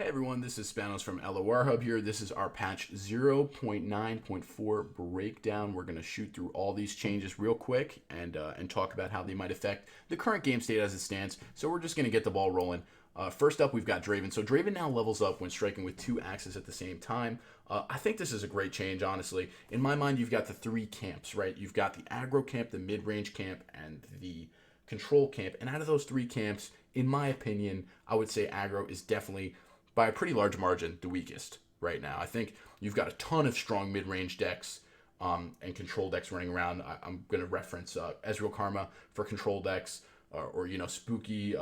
Hey everyone, this is Spanos from LOR Hub here. This is our patch 0.9.4 breakdown. We're going to shoot through all these changes real quick and talk about how they might affect the current game state as it stands. So we're just going to get the ball rolling. First up, we've got Draven. So Draven now levels up when striking with two axes at the same time. I think this is a great change, honestly. In my mind, you've got the three camps, right? You've got the aggro camp, the mid-range camp, and the control camp. And out of those three camps, in my opinion, I would say aggro is definitely by a pretty large margin, the weakest right now. I think you've got a ton of strong mid-range decks and control decks running around. I'm going to reference Ezreal Karma for control decks, or Spooky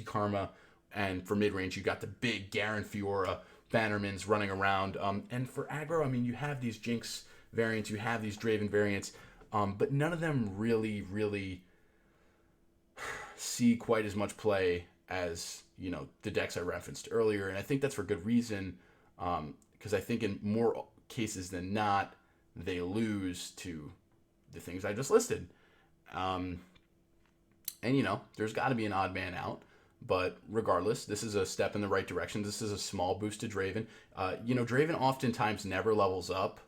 Karma, and for mid-range you got the big Garen Fiora Bannermans running around. And for aggro, I mean, you have these Jinx variants, you have these Draven variants, but none of them really see quite as much play as the decks I referenced earlier, and I think that's for good reason, because I think in more cases than not they lose to the things I just listed, and there's got to be an odd man out, but regardless, this is a step in the right direction. This is a small boost to Draven. Draven oftentimes never levels up,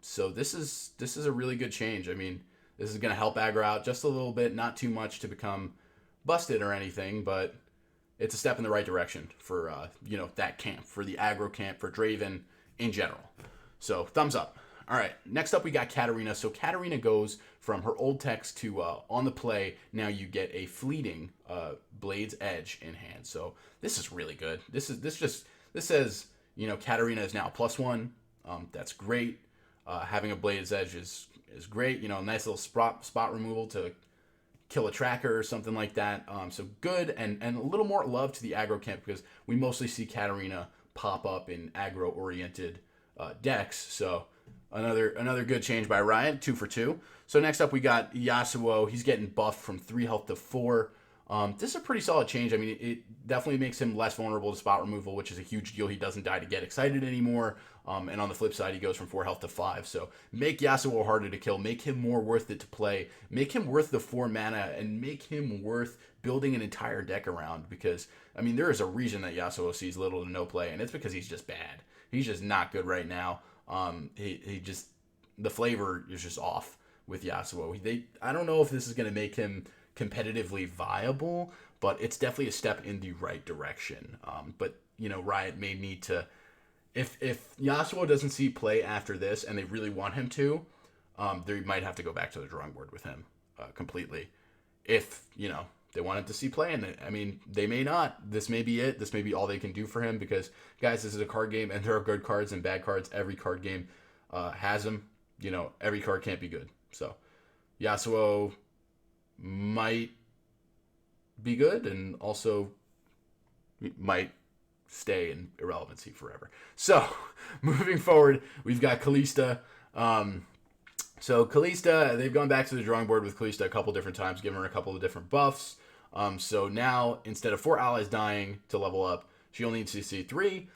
so this is a really good change. I mean, this is going to help aggro out just a little bit, not too much to become busted or anything, but it's a step in the right direction for that camp, for the aggro camp, for Draven in general. So thumbs up. All right, next up we got Katarina. So Katarina goes from her old text to on the play. Now you get a fleeting Blade's Edge in hand. So this is really good. This says Katarina is now +1. That's great. Having a Blade's Edge is great. Nice little spot removal to kill a tracker or something like that. So good, and a little more love to the aggro camp, because we mostly see Katarina pop up in aggro-oriented decks. So another good change by Riot, 2 for 2. So next up we got Yasuo. He's getting buffed from 3 health to 4. This is a pretty solid change. I mean, it definitely makes him less vulnerable to spot removal, which is a huge deal. He doesn't die to get excited anymore. And on the flip side, he goes from 4 health to 5. So make Yasuo harder to kill. Make him more worth it to play. Make him worth the 4 mana, and make him worth building an entire deck around. Because, I mean, there is a reason that Yasuo sees little to no play, and it's because he's just bad. He's just not good right now. The flavor is just off with Yasuo. I don't know if this is going to make him competitively viable, but it's definitely a step in the right direction. But Riot may need to, if Yasuo doesn't see play after this and they really want him to, they might have to go back to the drawing board with him completely. If they want him to see play, and I mean, they may not. This may be it. This may be all they can do for him, because guys, this is a card game, and there are good cards and bad cards. Every card game has them. Every card can't be good. So Yasuo might be good, and also might stay in irrelevancy forever. So moving forward, we've got Kalista. So Kalista, they've gone back to the drawing board with Kalista a couple different times, giving her a couple of different buffs. So now, instead of 4 allies dying to level up, she only needs to see 3.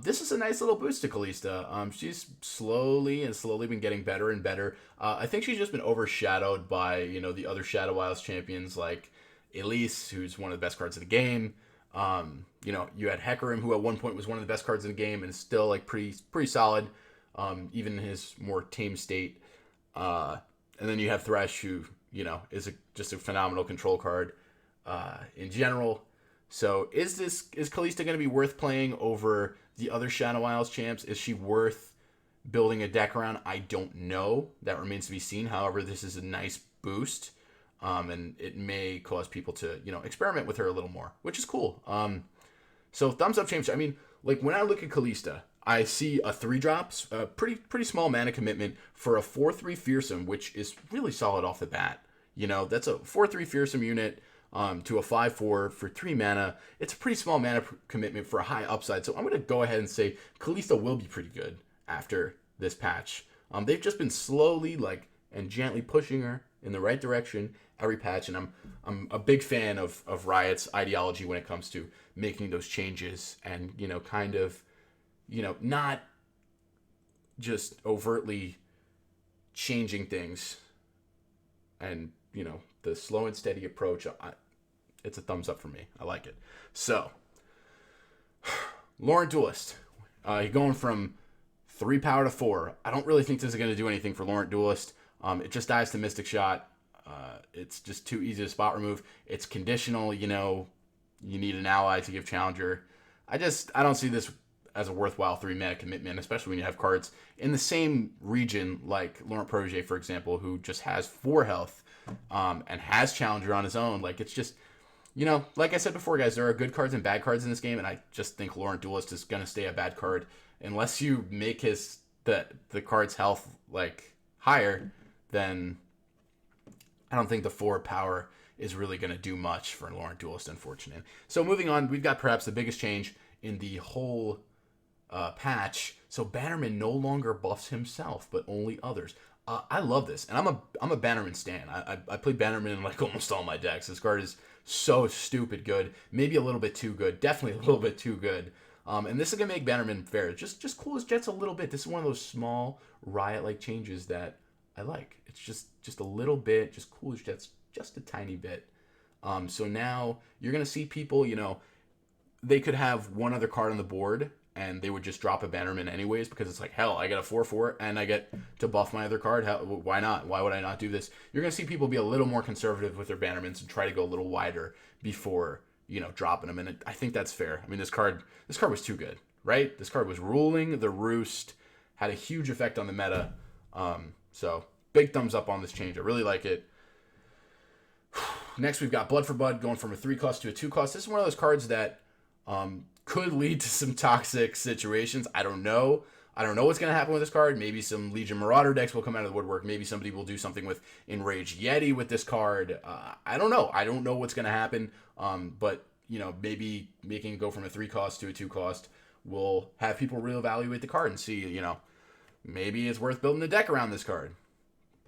This is a nice little boost to Kalista. She's slowly been getting better and better. I think she's just been overshadowed by, the other Shadow Isles champions like Elise, who's one of the best cards in the game. You had Hecarim, who at one point was one of the best cards in the game and is still like pretty solid, even in his more tame state. And then you have Thresh, who, is just a phenomenal control card in general. So is Kalista going to be worth playing over the other Shadow Isles champs? Is she worth building a deck around? I don't know. That remains to be seen. However, this is a nice boost, and it may cause people to experiment with her a little more, which is cool. So thumbs up change. I mean, like, when I look at Kalista, I see a 3-drops, a pretty small mana commitment for a 4/3 fearsome, which is really solid off the bat. That's a 4/3 fearsome unit. To a 5/4 for 3 mana. It's a pretty small mana commitment for a high upside. So I'm going to go ahead and say Kalista will be pretty good after this patch. They've just been slowly and gently pushing her in the right direction every patch, and I'm a big fan of Riot's ideology when it comes to making those changes and not just overtly changing things, and the slow and steady approach. It's a thumbs up for me. I like it. So Laurent Duelist. Going from 3 power to 4. I don't really think this is going to do anything for Laurent Duelist. It just dies to Mystic Shot. It's just too easy to spot remove. It's conditional, you know, you need an ally to give Challenger. I don't see this as a worthwhile 3-mana commitment, especially when you have cards in the same region like Laurent Protege, for example, who just has 4 health and has Challenger on his own. Like, it's just, you know, like I said before, guys, there are good cards and bad cards in this game, and I just think Laurent Duelist is going to stay a bad card unless you make the card's health like higher. Then I don't think the 4 power is really going to do much for Laurent Duelist, unfortunately. So moving on, we've got perhaps the biggest change in the whole patch. So Bannerman no longer buffs himself, but only others. I love this, and I'm a Bannerman stan. I play Bannerman in like almost all my decks. This card is so stupid good, maybe a little bit too good, definitely a little bit too good. And this is gonna make Bannerman fair. Just cool his Jets a little bit. This is one of those small Riot-like changes that I like. It's just a little bit, just cool his Jets just a tiny bit. So now you're gonna see people, you know, they could have one other card on the board and they would just drop a Bannerman anyways because it's like, hell, I get a 4/4 and I get to buff my other card. Why not? Why would I not do this? You're going to see people be a little more conservative with their Bannermans and try to go a little wider before, you know, dropping them. And I think that's fair. I mean, this card was too good, right? This card was ruling the roost, had a huge effect on the meta. So big thumbs up on this change. I really like it. Next, we've got Blood for Blood going from a 3 cost to a 2 cost. This is one of those cards that could lead to some toxic situations. I don't know. I don't know what's going to happen with this card. Maybe some Legion Marauder decks will come out of the woodwork. Maybe somebody will do something with Enraged Yeti with this card. I don't know. I don't know what's going to happen. But, you know, maybe making it go from a 3 cost to a 2 cost will have people reevaluate the card and see, you know, maybe it's worth building a deck around this card.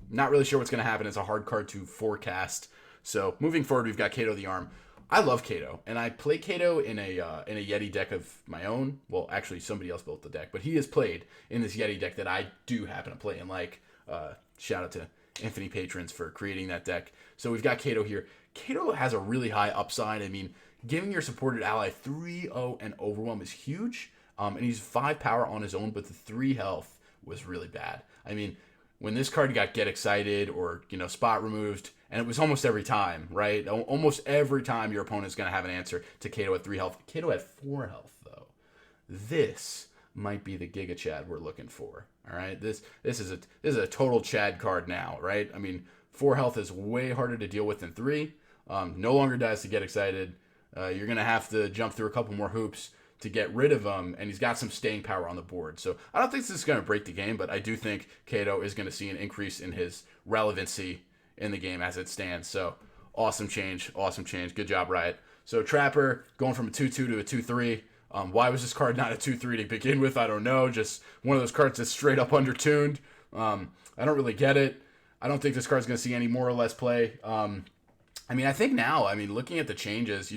Not really sure what's going to happen. It's a hard card to forecast. So moving forward, we've got Kato the Arm. I love Kato, and I play Kato in a Yeti deck of my own. Well, actually, somebody else built the deck, but he is played in this Yeti deck that I do happen to play. And shout out to Infinity Patrons for creating that deck. So we've got Kato here. Kato has a really high upside. I mean, giving your supported ally 3-0 and Overwhelm is huge. And he's 5 power on his own, but the 3 health was really bad. I mean, when this card got Get Excited or, you know, spot removed, and it was almost every time, right? Almost every time your opponent's going to have an answer to Kato at 3 health. Kato at 4 health, though. This might be the Giga Chad we're looking for, all right? This is a total Chad card now, right? I mean, 4 health is way harder to deal with than 3. No longer dies to Get Excited. You're going to have to jump through a couple more hoops to get rid of him, and he's got some staying power on the board. So I don't think this is going to break the game, but I do think Kato is going to see an increase in his relevancy in the game as it stands. So awesome change. Good job, Riot. So Trapper going from a 2-2 to a 2-3. Why was this card not a 2-3 to begin with? I don't know. Just one of those cards that's straight up undertuned. I don't really get it. I don't think this card's going to see any more or less play. I mean, I think now, looking at the changes,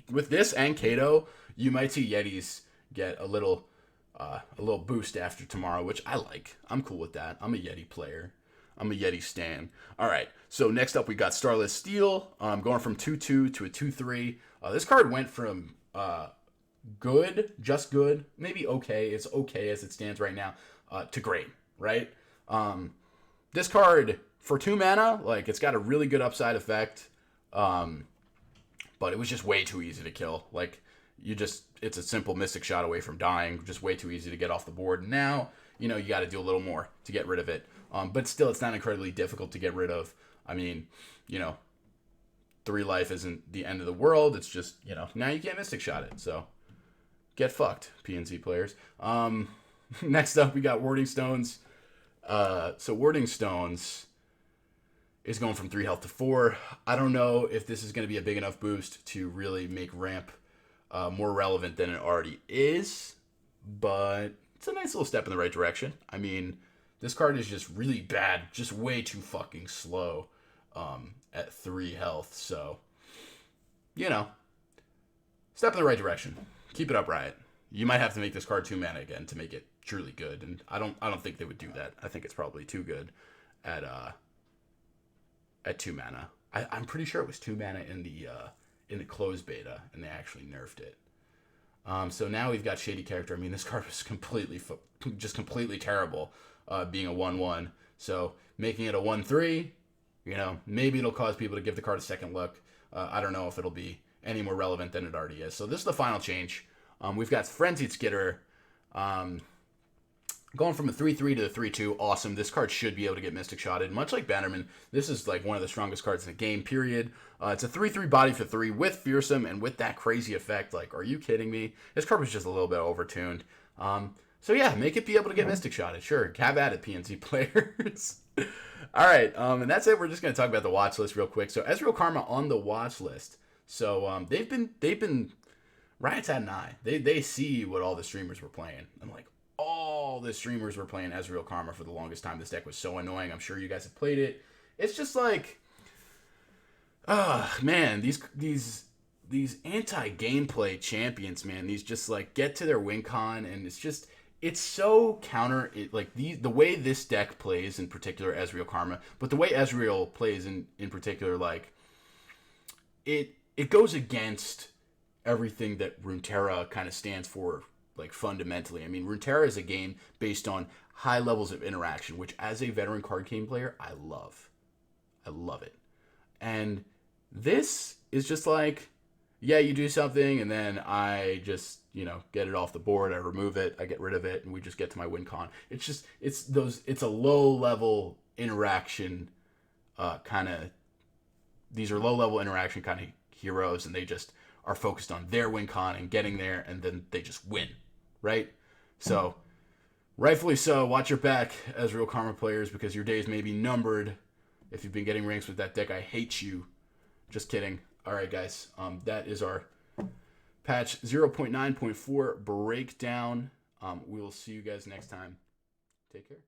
with this and Kato, you might see Yetis get a little boost after tomorrow, which I like. I'm cool with that. I'm a Yeti player. I'm a Yeti stan. All right, so next up we got Starless Steel, going from 2-2 to a 2-3. This card went from good, just good, maybe okay, it's okay as it stands right now, to great, right? This card, for 2 mana, like, it's got a really good upside effect, but it was just way too easy to kill. Like, it's a simple Mystic Shot away from dying, just way too easy to get off the board. Now, you know, you got to do a little more to get rid of it. But still, it's not incredibly difficult to get rid of. I mean, you know, 3 life isn't the end of the world. It's just, you know, now you can't Mystic Shot it. So, get fucked, PNC players. Next up, we got Warding Stones. So, Warding Stones is going from 3 health to 4. I don't know if this is going to be a big enough boost to really make ramp more relevant than it already is. But it's a nice little step in the right direction. I mean, this card is just really bad, just way too fucking slow at 3 health. So, you know, step in the right direction. Keep it up, Riot. You might have to make this card 2 mana again to make it truly good, and I don't think they would do that. I think it's probably too good at 2 mana. I'm pretty sure it was 2 mana in the closed beta, and they actually nerfed it. So now we've got Shady Character. I mean, this card was just completely terrible, being a 1/1. So making it a 1/3, maybe it'll cause people to give the card a second look. I don't know if it'll be any more relevant than it already is. So this is the final change. We've got Frenzied Skitter. Going from a 3/3 to a 3/2, awesome. This card should be able to get Mystic Shotted. Much like Bannerman, this is like one of the strongest cards in the game, period. It's a 3/3 body for 3 with Fearsome and with that crazy effect. Like, are you kidding me? This card was just a little bit overtuned. So yeah, make it be able to get Mystic Shotted. Sure, have at it, PNC players. All right, and that's it. We're just going to talk about the watch list real quick. So Ezreal Karma on the watch list. So they've been Riot's had an eye. They see what all the streamers were playing. I'm like, all the streamers were playing Ezreal Karma for the longest time. This deck was so annoying. I'm sure you guys have played it. It's just like, man, these anti-gameplay champions, man, these just like get to their win con, and it's so counter. The way this deck plays in particular, Ezreal Karma, but the way Ezreal plays in particular, like it goes against everything that Runeterra kind of stands for. Like, fundamentally, I mean, Runeterra is a game based on high levels of interaction, which as a veteran card game player, I love it. And this is just like, yeah, you do something and then I just, get it off the board, I remove it, I get rid of it, and we just get to my win con. It's a low level interaction these are low level interaction kind of heroes, and they just are focused on their win con and getting there, and then they just win. Right? So, rightfully so, watch your back, Ezreal Karma players, because your days may be numbered. If you've been getting ranks with that deck, I hate you. Just kidding. Alright, guys. That is our patch 0.9.4 breakdown. We will see you guys next time. Take care.